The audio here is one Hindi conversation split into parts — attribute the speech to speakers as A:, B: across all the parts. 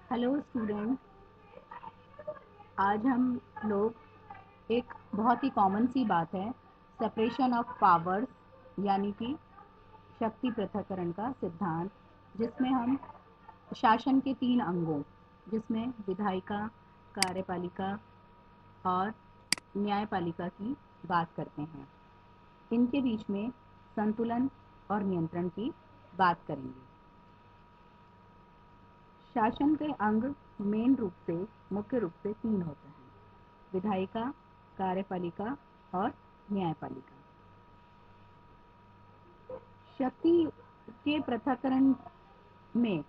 A: Hello student. आज हम लोग एक बहुत ही कॉमन सी बात है सेपरेशन ऑफ पावर्स यानी कि शक्ति पृथक्करण का सिद्धांत, जिसमें हम शासन के तीन अंगों जिसमें विधायिका, कार्यपालिका और न्यायपालिका की बात करते हैं। इनके बीच में संतुलन और नियंत्रण की बात करेंगे। शासन के अंग मुख्य रूप से तीन होते हैं: विधायिका, कार्यपालिका और न्यायपालिका। शक्ति के पृथक्करण में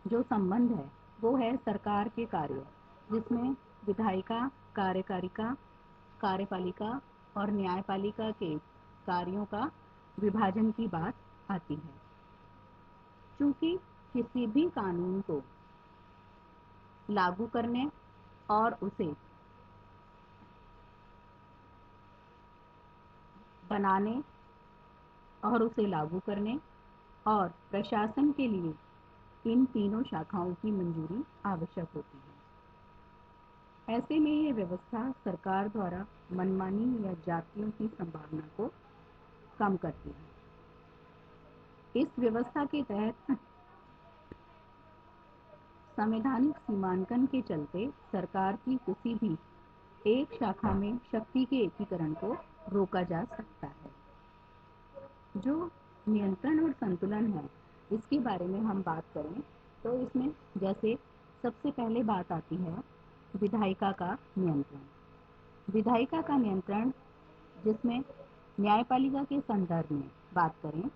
A: जो संबंध है वो है सरकार के कार्य, जिसमें विधायिका, कार्यकारिका, कार्यपालिका और न्यायपालिका के कार्यों का विभाजन की बात आती है। चूंकि किसी भी कानून को लागू करने और उसे बनाने और उसे लागू करने और प्रशासन के लिए इन तीनों शाखाओं की मंजूरी आवश्यक होती है। ऐसे में यह व्यवस्था सरकार द्वारा मनमानी या जातियों की संभावना को कम करती है। इस व्यवस्था के तहत संवैधानिक सीमांकन के चलते सरकार की किसी भी एक शाखा में शक्ति के एकीकरण को रोका जा सकता है। जो नियंत्रण और संतुलन है, इसके बारे में हम बात करें तो इसमें जैसे सबसे पहले बात आती है विधायिका का नियंत्रण। विधायिका का नियंत्रण, जिसमें न्यायपालिका के संदर्भ में बात करें,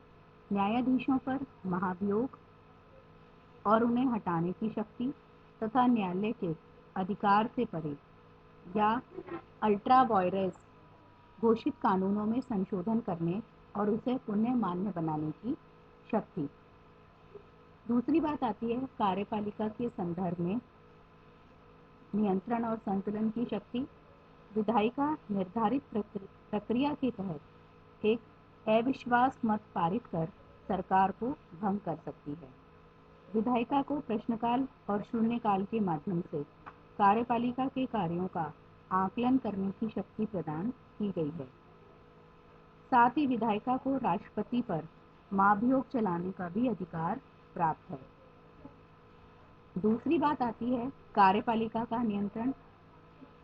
A: न्यायाधीशों पर महाभियोग और उन्हें हटाने की शक्ति तथा न्यायालय के अधिकार से परे या अल्ट्रा वायरस घोषित कानूनों में संशोधन करने और उसे पुनः मान्य बनाने की शक्ति। दूसरी बात आती है कार्यपालिका के संदर्भ में नियंत्रण और संतुलन की शक्ति। विधायिका निर्धारित प्रक्रिया के तहत एक अविश्वास मत पारित कर सरकार को भंग कर सकती है। विधायिका को प्रश्नकाल और शून्यकाल के माध्यम से कार्यपालिका के कार्यों का आकलन करने की शक्ति प्रदान की गई है। साथ ही विधायिका को राष्ट्रपति पर महाभियोग चलाने का भी अधिकार प्राप्त है। दूसरी बात आती है कार्यपालिका का नियंत्रण।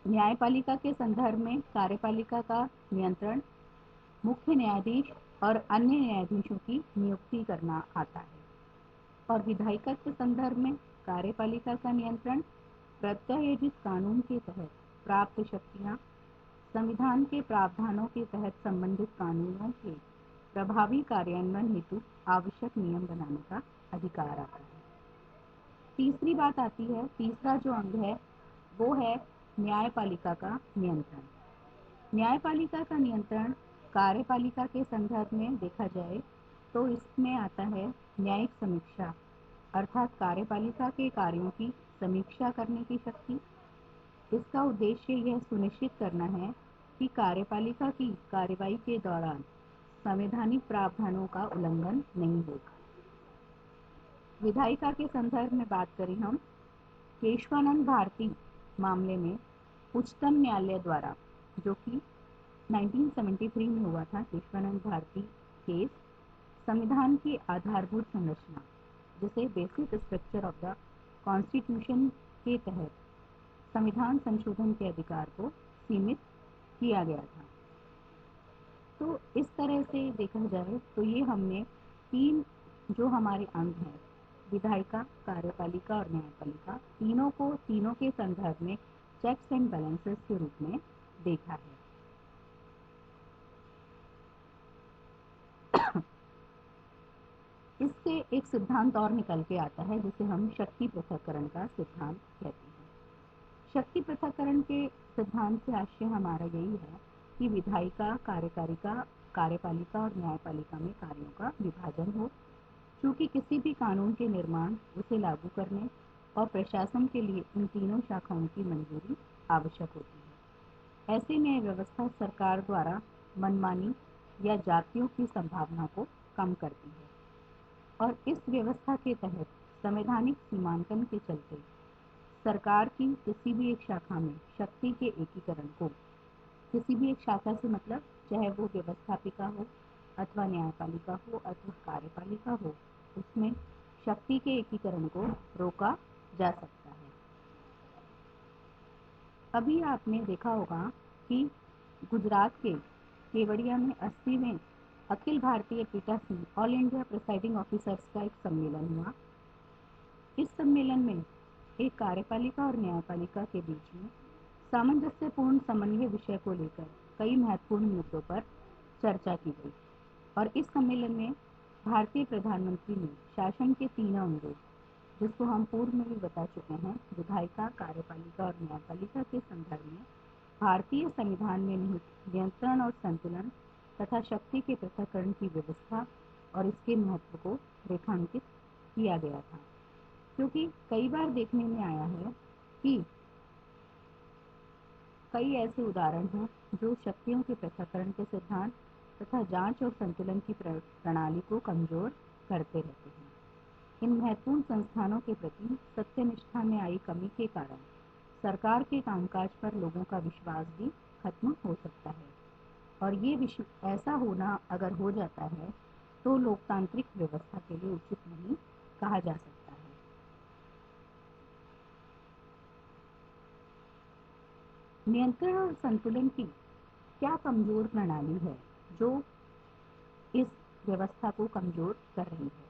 A: न्यायपालिका के संदर्भ में कार्यपालिका का नियंत्रण मुख्य न्यायाधीश और अन्य न्यायाधीशों की नियुक्ति करना आता है, और विधायिका के संदर्भ में कार्यपालिका का नियंत्रण प्रत्यायोजित कानून के तहत प्राप्त शक्तियां, संविधान के प्रावधानों के तहत संबंधित कानूनों के प्रभावी कार्यान्वयन हेतु आवश्यक नियम बनाने का अधिकार आता है। तीसरी बात आती है, तीसरा जो अंग है वो है न्यायपालिका का नियंत्रण। न्यायपालिका का नियंत्रण कार्यपालिका के संदर्भ में देखा जाए तो इसमें आता है न्यायिक समीक्षा, अर्थात कार्यपालिका के कार्यों की समीक्षा करने की शक्ति। इसका उद्देश्य यह सुनिश्चित करना है कि कार्यपालिका की कार्रवाई के दौरान संवैधानिक प्रावधानों का उल्लंघन नहीं होगा। विधायिका के संदर्भ में बात करें हम, केशवानंद भारती मामले में उच्चतम न्यायालय द्वारा, जो कि 1973 में हुआ था, केशवानंद भारती केस, संविधान की आधारभूत संरचना जिसे basic structure of the constitution के तहत संविधान संशोधन के अधिकार को सीमित किया गया था। तो इस तरह से देखा जाए तो ये हमने तीन जो हमारे अंग हैं, विधायिका, कार्यपालिका और न्यायपालिका, तीनों के संदर्भ में चेक्स एंड बैलेंसेस के रूप में देखा है। इससे एक सिद्धांत और निकल के आता है जिसे हम शक्ति पृथक्करण का सिद्धांत कहते हैं। शक्ति पृथक्करण के सिद्धांत से आशय हमारा यही है कि विधायिका, कार्यकारिका, कार्यपालिका और न्यायपालिका में कार्यों का विभाजन हो। चूँकि किसी भी कानून के निर्माण, उसे लागू करने और प्रशासन के लिए इन तीनों शाखाओं की मंजूरी आवश्यक होती है। ऐसे में यह व्यवस्था सरकार द्वारा मनमानी या जातियों की संभावना को कम करती है, और इस व्यवस्था के तहत संवैधानिक सीमांकन के चलते सरकार की किसी भी एक शाखा में शक्ति के एकीकरण को, किसी भी एक शाखा से मतलब चाहे वो व्यवस्थापिका हो अथवा न्यायपालिका हो अथवा कार्यपालिका हो, उसमें शक्ति के एकीकरण को रोका जा सकता है। अभी आपने देखा होगा कि गुजरात के केवड़िया में 80वें अखिल भारतीय पीठासीन ऑल इंडिया प्रिसाइडिंग ऑफिसर्स का एक सम्मेलन हुआ। इस सम्मेलन में एक कार्यपालिका और न्यायपालिका के बीच में सामंजस्यपूर्ण समन्वय विषय को लेकर कई महत्वपूर्ण मुद्दों पर चर्चा की गई और इस सम्मेलन में भारतीय प्रधानमंत्री ने शासन के तीनों अंगों, जिसको हम पूर्व में भी बता चुके हैं, विधायिका, कार्यपालिका और न्यायपालिका के संदर्भ में भारतीय संविधान में निहित नियंत्रण और संतुलन तथा शक्ति के पृथक्करण की व्यवस्था और इसके महत्व को रेखांकित किया गया था। क्योंकि कई बार देखने में आया है कि कई ऐसे उदाहरण हैं जो शक्तियों के पृथक्करण के सिद्धांत तथा जांच और संतुलन की प्रणाली को कमजोर करते रहते हैं। इन महत्वपूर्ण संस्थानों के प्रति सत्यनिष्ठा में आई कमी के कारण सरकार के कामकाज पर लोगों का विश्वास भी खत्म हो सकता है और ये ऐसा होना अगर हो जाता है तो लोकतांत्रिक व्यवस्था के लिए उचित नहीं कहा जा सकता है। नियंत्रण और संतुलन की क्या कमजोर प्रणाली है जो इस व्यवस्था को कमजोर कर रही है?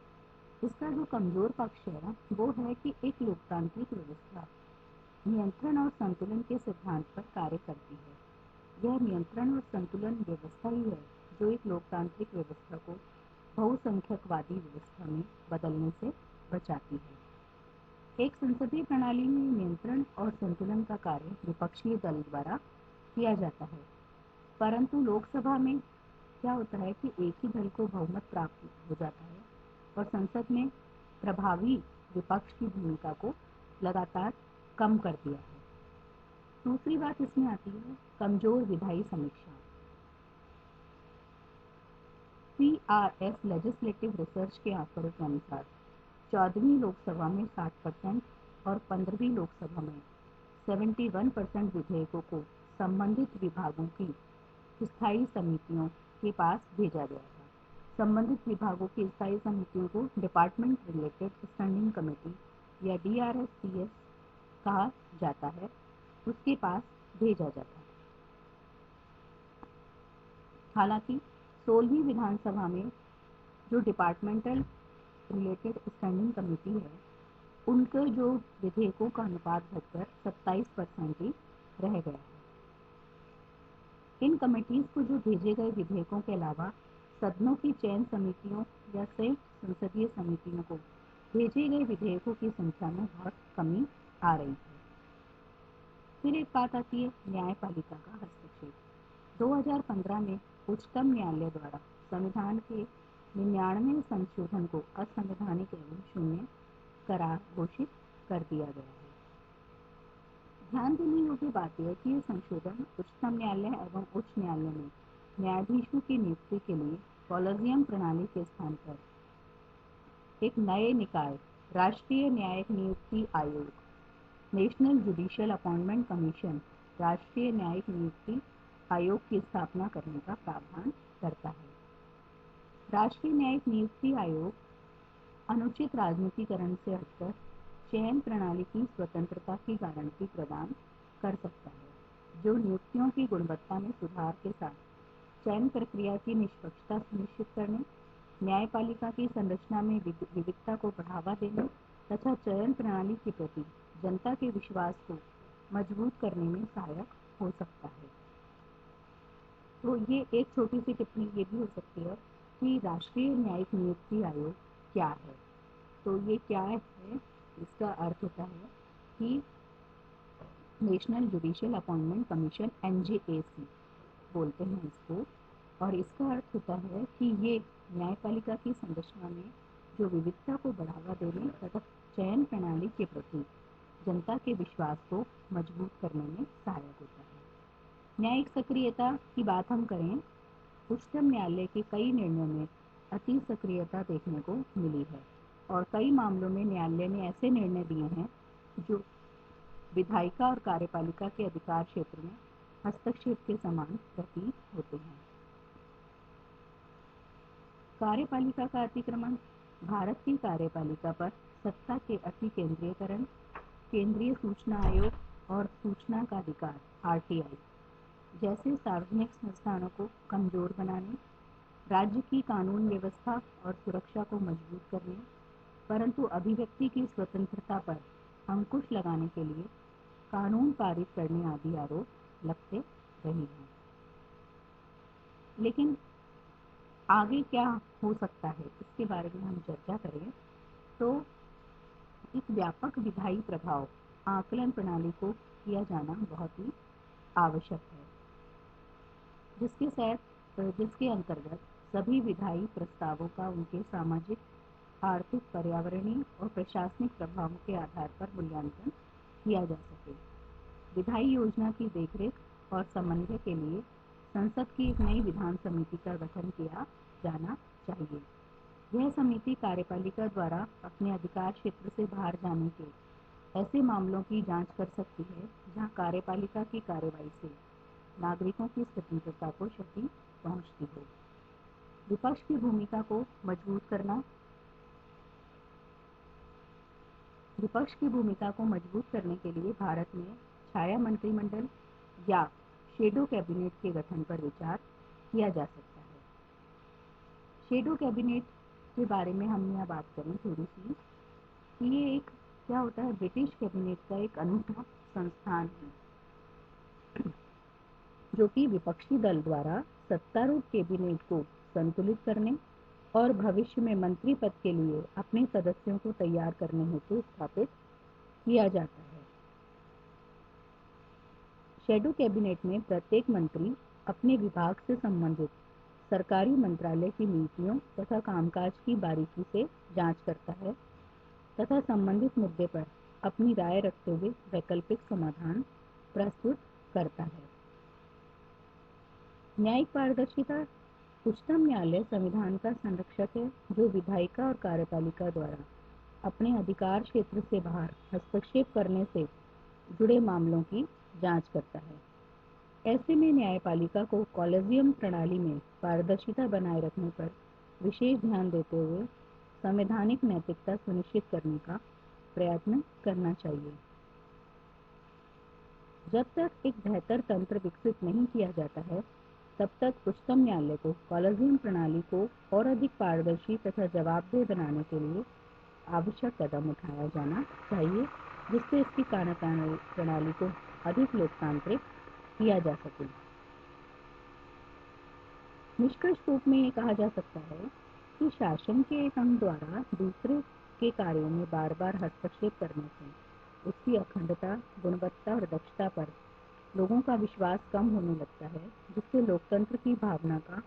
A: इसका जो कमजोर पक्ष है वो है कि एक लोकतांत्रिक व्यवस्था नियंत्रण और संतुलन के सिद्धांत पर कार्य करती है। यह नियंत्रण और संतुलन व्यवस्था ही है जो एक लोकतांत्रिक व्यवस्था को बहुसंख्यकवादी व्यवस्था में बदलने से बचाती है। एक संसदीय प्रणाली में नियंत्रण और संतुलन का कार्य विपक्षी दल द्वारा किया जाता है, परंतु लोकसभा में क्या होता है कि एक ही दल को बहुमत प्राप्त हो जाता है और संसद में प्रभावी विपक्ष की भूमिका को लगातार कम कर दिया है। दूसरी बात इसमें आती है कमजोर विधायी समीक्षा। CRS लेजिस्लेटिव रिसर्च के आंकड़ों के अनुसार 14वीं लोकसभा में 60% और 15वीं लोकसभा में 71% विधेयकों को संबंधित विभागों की स्थायी समितियों के पास भेजा गया था। संबंधित विभागों की स्थायी समितियों को डिपार्टमेंट रिलेटेड स्टैंडिंग कमेटी या DRSCS कहा जाता है, उसके पास भेजा जाता है। हालांकि 16वीं विधानसभा में जो डिपार्टमेंटल रिलेटेड स्टैंडिंग कमेटी है, उनके जो विधेयकों का अनुपात घटकर 27% ही रह गया है। इन कमेटीज को जो भेजे गए विधेयकों के अलावा सदनों की चयन समितियों या संयुक्त संसदीय समितियों को भेजे गए विधेयकों की संख्या में बहुत कमी आ रही है। फिर एक बात आती है न्यायपालिका का हस्तक्षेप। 2015 में उच्चतम न्यायालय द्वारा संविधान के 99वें संशोधन को असंवैधानिक एवं शून्य करार घोषित कर दिया गया है। ध्यान देने योग्य बात यह कि यह संशोधन उच्चतम न्यायालय एवं उच्च न्यायालय में न्यायाधीशों की नियुक्ति के लिए कॉलेजियम प्रणाली के स्थान पर एक नए निकाय राष्ट्रीय न्यायिक नियुक्ति आयोग नेशनल जुडिशियल अपॉइंटमेंट कमीशन राष्ट्रीय न्यायिक नियुक्ति आयोग की स्थापना करने का प्रावधान करता है। राष्ट्रीय न्यायिक नियुक्ति आयोग अनुचित राजनीतिकरण से हटकर चयन प्रणाली की स्वतंत्रता की गारंटी प्रदान कर सकता है, जो नियुक्तियों की गुणवत्ता में सुधार के साथ चयन प्रक्रिया की निष्पक्षता सुनिश्चित करने, न्यायपालिका की संरचना में विविधता को बढ़ावा देने तथा चयन प्रणाली के प्रति जनता के विश्वास को मजबूत करने में सहायक हो सकता है। तो ये एक छोटी सी टिप्पणी ये भी हो सकती है कि राष्ट्रीय न्यायिक नियुक्ति आयोग क्या है। तो ये क्या है, इसका अर्थ होता है कि national judicial appointment commission NJAC बोलते हैं इसको, और इसका अर्थ होता है कि ये न्यायपालिका की संरचना में जो विविधता को बढ़ावा देने तथा चयन प्रणाली के प्रति जनता के विश्वास को मजबूत करने में सहायक होता है। न्यायिक सक्रियता की बात हम करें, उच्चतम न्यायालय के कई निर्णयों में अति सक्रियता देखने को मिली है और कई मामलों में न्यायालय ने ऐसे निर्णय दिए हैं जो विधायिका और कार्यपालिका के अधिकार क्षेत्र में हस्तक्षेप के समान प्रतीत होते हैं। कार्यपालिका का अतिक्रमण भारत की कार्यपालिका पर सत्ता के अति केंद्रीयकरण, केंद्रीय सूचना आयोग और सूचना का अधिकार आरटीआई जैसे सार्वजनिक संस्थानों को कमजोर बनाने, राज्य की कानून व्यवस्था और सुरक्षा को मजबूत करने, परंतु अभिव्यक्ति की स्वतंत्रता पर अंकुश लगाने के लिए कानून पारित करने आदि आरोप लगते रहे हैं। लेकिन आगे क्या हो सकता है इसके बारे में हम चर्चा करें तो एक व्यापक विधायी प्रभाव आकलन प्रणाली को किया जाना बहुत ही आवश्यक है, जिसके अंतर्गत सभी विधायी प्रस्तावों का उनके सामाजिक, आर्थिक, पर्यावरणीय और प्रशासनिक प्रभावों के आधार पर मूल्यांकन किया जा सके। विधायी योजना की देखरेख और समन्वय के लिए संसद की एक नई विधान समिति का गठन किया जाना चाहिए। यह समिति कार्यपालिका द्वारा अपने अधिकार क्षेत्र से बाहर जाने के ऐसे मामलों की जांच कर सकती है जहां कार्यपालिका की कार्रवाई से नागरिकों की स्वतंत्रता को क्षति पहुंचती हो। विपक्ष की भूमिका को मजबूत करने के लिए भारत में छाया मंत्रिमंडल या शेडो कैबिनेट के गठन पर विचार किया जा सकता है। शेडो कैबिनेट के बारे में हम यहाँ बात करें थोड़ी सी, ये एक क्या होता है, ब्रिटिश कैबिनेट का एक अनूठा संस्थान है जो कि विपक्षी दल द्वारा सत्तारूढ़ कैबिनेट को संतुलित करने और भविष्य में मंत्री पद के लिए अपने सदस्यों को तैयार करने हेतु स्थापित किया जाता है। शेडो कैबिनेट में प्रत्येक मंत्री अपने विभाग से संबंधित सरकारी मंत्रालय की नीतियों तथा कामकाज की बारीकी से जांच करता है तथा संबंधित मुद्दे पर अपनी राय रखते हुए वैकल्पिक समाधान प्रस्तुत करता है। न्यायिक पारदर्शिता। उच्चतम न्यायालय संविधान का संरक्षक है जो विधायिका और कार्यपालिका द्वारा अपने अधिकार क्षेत्र से बाहर हस्तक्षेप करने से जुड़े मामलों की जांच करता है। ऐसे में न्यायपालिका को कॉलेजियम प्रणाली में पारदर्शिता बनाए रखने पर विशेष ध्यान देते हुए संवैधानिक नैतिकता सुनिश्चित करने का प्रयत्न करना चाहिए। जब तक एक बेहतर तंत्र विकसित नहीं किया जाता है तब तक उच्चतम न्यायालय को कॉलेजियम प्रणाली को और अधिक पारदर्शी तथा जवाबदेह बनाने के लिए आवश्यक कदम उठाया जाना चाहिए, जिससे इसकी कार्यप्रणाली प्रणाली को अधिक लोकतांत्रिक किया जा सके। निष्कर्ष रूप में ये कहा जा सकता है कि शासन के एक अंग द्वारा दूसरे के कार्यों में बार बार हस्तक्षेप करने से उसकी अखंडता, गुणवत्ता और दक्षता पर लोगों का विश्वास कम होने लगता है, जिससे लोकतंत्र की भावना का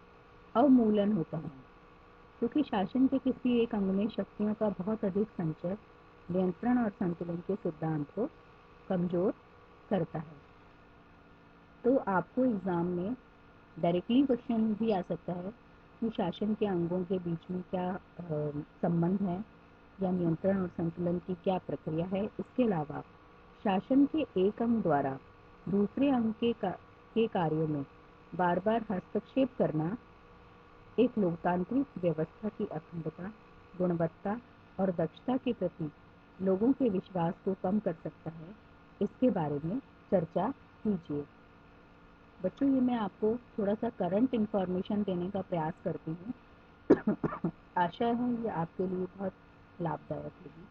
A: अवमूल्यन होता है, क्योंकि शासन के किसी एक अंग में शक्तियों का बहुत अधिक संचय नियंत्रण और संतुलन के सिद्धांत को कमजोर करता है। तो आपको एग्जाम में डायरेक्टली क्वेश्चन भी आ सकता है कि शासन के अंगों के बीच में क्या संबंध है या नियंत्रण और संतुलन की क्या प्रक्रिया है। इसके अलावा शासन के एक अंग द्वारा दूसरे अंग के कार्यों में बार बार हस्तक्षेप करना एक लोकतांत्रिक व्यवस्था की अखंडता, गुणवत्ता और दक्षता के प्रति लोगों के विश्वास को कम कर सकता है। इसके बारे में चर्चा कीजिए। बच्चों, ये मैं आपको थोड़ा सा करंट इन्फॉर्मेशन देने का प्रयास करती हूँ। आशा है ये आपके लिए बहुत लाभदायक होगी।